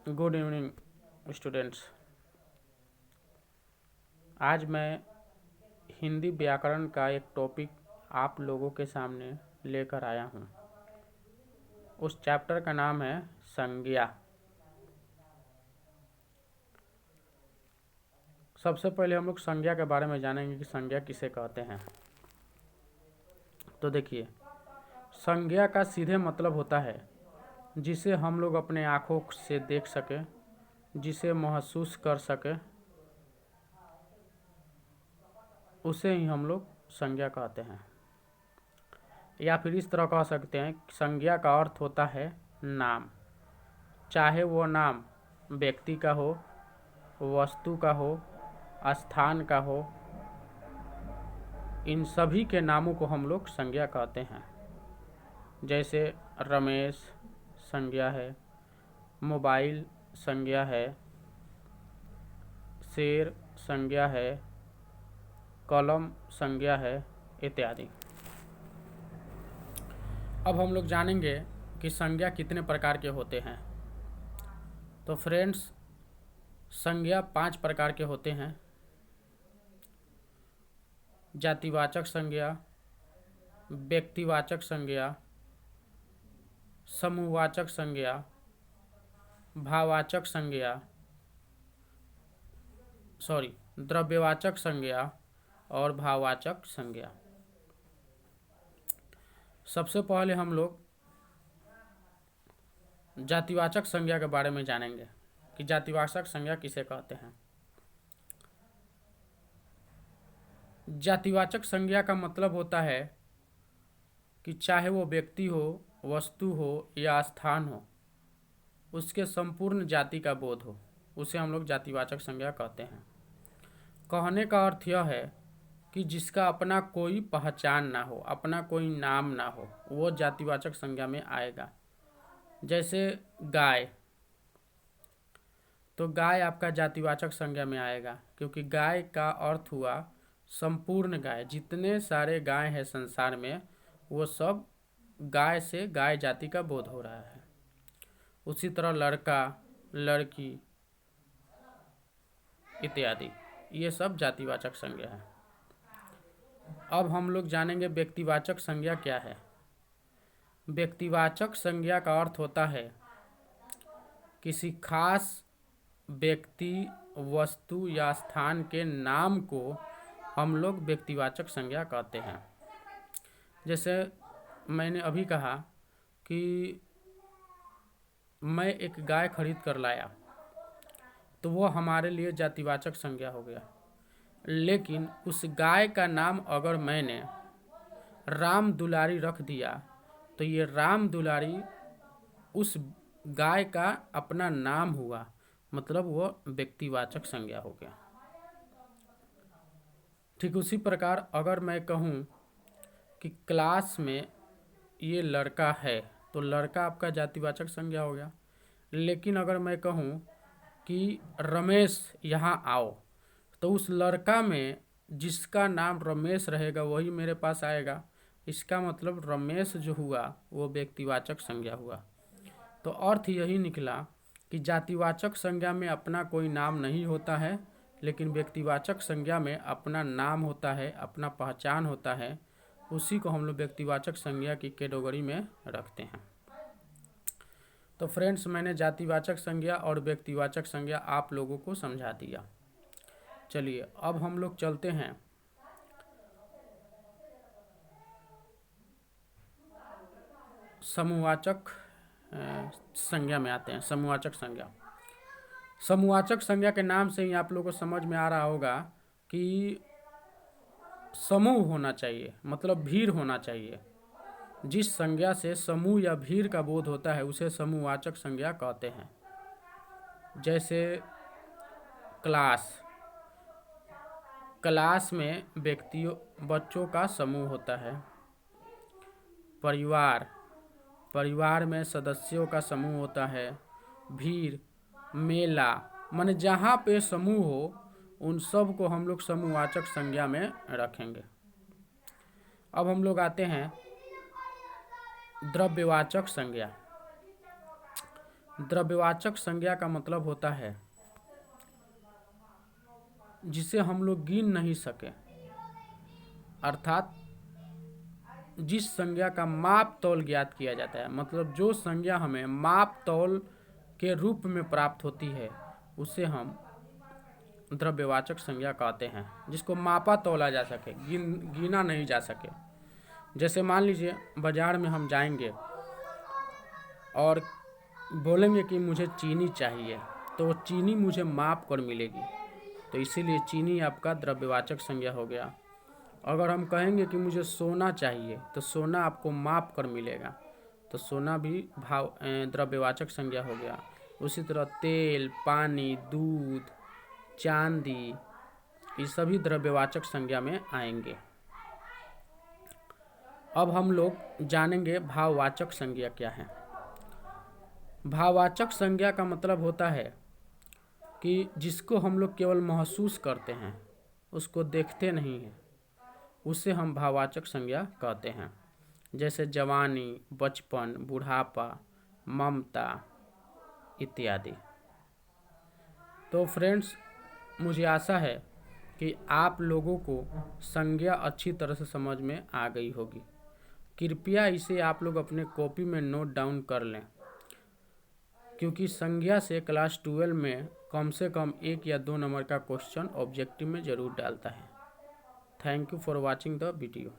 Good evening students. आज मैं हिंदी व्याकरण का एक टॉपिक आप लोगों के सामने लेकर आया हूँ। उस चैप्टर का नाम है संज्ञा। सबसे पहले हम लोग संज्ञा के बारे में जानेंगे कि संज्ञा किसे कहते हैं। तो देखिए, संज्ञा का सीधे मतलब होता है जिसे हम लोग अपने आँखों से देख सकें, जिसे महसूस कर सकें, उसे ही हम लोग संज्ञा कहते हैं। या फिर इस तरह कह सकते हैं, संज्ञा का अर्थ होता है नाम। चाहे वो नाम व्यक्ति का हो, वस्तु का हो, स्थान का हो, इन सभी के नामों को हम लोग संज्ञा कहते हैं। जैसे रमेश संज्ञा है, मोबाइल संज्ञा है, शेर संज्ञा है, कलम संज्ञा है, इत्यादि। अब हम लोग जानेंगे कि संज्ञा कितने प्रकार के होते हैं। तो फ्रेंड्स, संज्ञा 5 प्रकार के होते हैं। जातिवाचक संज्ञा, व्यक्तिवाचक संज्ञा, समूहवाचक संज्ञा, भाववाचक संज्ञा, द्रव्यवाचक संज्ञा और भाववाचक संज्ञा। सबसे पहले हम लोग जातिवाचक संज्ञा के बारे में जानेंगे कि जातिवाचक संज्ञा किसे कहते हैं। जातिवाचक संज्ञा का मतलब होता है कि चाहे वो व्यक्ति हो, वस्तु हो या स्थान हो, उसके संपूर्ण जाति का बोध हो, उसे हम लोग जातिवाचक संज्ञा कहते हैं। कहने का अर्थ यह है कि जिसका अपना कोई पहचान ना हो, अपना कोई नाम ना हो, वो जातिवाचक संज्ञा में आएगा। जैसे गाय, तो गाय आपका जातिवाचक संज्ञा में आएगा, क्योंकि गाय का अर्थ हुआ संपूर्ण गाय। जितने सारे गाय हैं संसार में, वो सब गाय से गाय जाति का बोध हो रहा है। उसी तरह लड़का, लड़की इत्यादि, ये सब जातिवाचक संज्ञा है। अब हम लोग जानेंगे व्यक्तिवाचक संज्ञा क्या है। व्यक्तिवाचक संज्ञा का अर्थ होता है किसी खास व्यक्ति, वस्तु या स्थान के नाम को हम लोग व्यक्तिवाचक संज्ञा कहते हैं। जैसे मैंने अभी कहा कि मैं एक गाय खरीद कर लाया, तो वो हमारे लिए जातिवाचक संज्ञा हो गया। लेकिन उस गाय का नाम अगर मैंने राम दुलारी रख दिया, तो ये राम दुलारी उस गाय का अपना नाम हुआ, मतलब वो व्यक्तिवाचक संज्ञा हो गया। ठीक उसी प्रकार अगर मैं कहूँ कि क्लास में ये लड़का है, तो लड़का आपका जातिवाचक संज्ञा हो गया। लेकिन अगर मैं कहूँ कि रमेश यहाँ आओ, तो उस लड़का में जिसका नाम रमेश रहेगा वही मेरे पास आएगा। इसका मतलब रमेश जो हुआ वो व्यक्तिवाचक संज्ञा हुआ। तो अर्थ यही निकला कि जातिवाचक संज्ञा में अपना कोई नाम नहीं होता है, लेकिन व्यक्तिवाचक संज्ञा में अपना नाम होता है, अपना पहचान होता है। उसी को हम लोग व्यक्तिवाचक संज्ञा की कैटेगरी में रखते हैं। तो फ्रेंड्स, मैंने जातिवाचक संज्ञा और व्यक्तिवाचक संज्ञा आप लोगों को समझा दिया। चलिए अब हम लोग चलते हैं समूहवाचक संज्ञा में आते हैं। समूहवाचक संज्ञा, समूहवाचक संज्ञा के नाम से ही आप लोगों को समझ में आ रहा होगा कि समूह होना चाहिए, मतलब भीड़ होना चाहिए। जिस संज्ञा से समूह या भीड़ का बोध होता है उसे समूहवाचक संज्ञा कहते हैं। जैसे क्लास, क्लास में व्यक्तियों, बच्चों का समूह होता है। परिवार, परिवार में सदस्यों का समूह होता है। भीड़, मेला, माने जहाँ पे समूह हो उन सब को हम लोग समूहवाचक संज्ञा में रखेंगे। अब हम लोग आते हैं द्रव्यवाचक संज्ञा। द्रव्यवाचक संज्ञा का मतलब होता है जिसे हम लोग गिन नहीं सके, अर्थात जिस संज्ञा का माप तौल ज्ञात किया जाता है, मतलब जो संज्ञा हमें माप तौल के रूप में प्राप्त होती है उसे हम द्रव्यवाचक संज्ञा कहते हैं, जिसको मापा तौला जा सके, गिना नहीं जा सके। जैसे मान लीजिए बाजार में हम जाएंगे और बोलेंगे कि मुझे चीनी चाहिए, तो वो चीनी मुझे माप कर मिलेगी, तो इसीलिए चीनी आपका द्रव्यवाचक संज्ञा हो गया। अगर हम कहेंगे कि मुझे सोना चाहिए, तो सोना आपको माप कर मिलेगा, तो सोना भी द्रव्यवाचक संज्ञा हो गया। उसी तरह तेल, पानी, दूध, चांदी, ये सभी द्रव्यवाचक संज्ञा में आएंगे। अब हम लोग जानेंगे भाववाचक संज्ञा क्या है। भाववाचक संज्ञा का मतलब होता है कि जिसको हम लोग केवल महसूस करते हैं, उसको देखते नहीं हैं, उसे हम भाववाचक संज्ञा कहते हैं। जैसे जवानी, बचपन, बुढ़ापा, ममता इत्यादि। तो फ्रेंड्स, मुझे आशा है कि आप लोगों को संज्ञा अच्छी तरह से समझ में आ गई होगी। कृपया इसे आप लोग अपने कॉपी में नोट डाउन कर लें, क्योंकि संज्ञा से क्लास 12 में कम से कम 1 या 2 नंबर का क्वेश्चन ऑब्जेक्टिव में ज़रूर डालता है। Thank you for watching the video.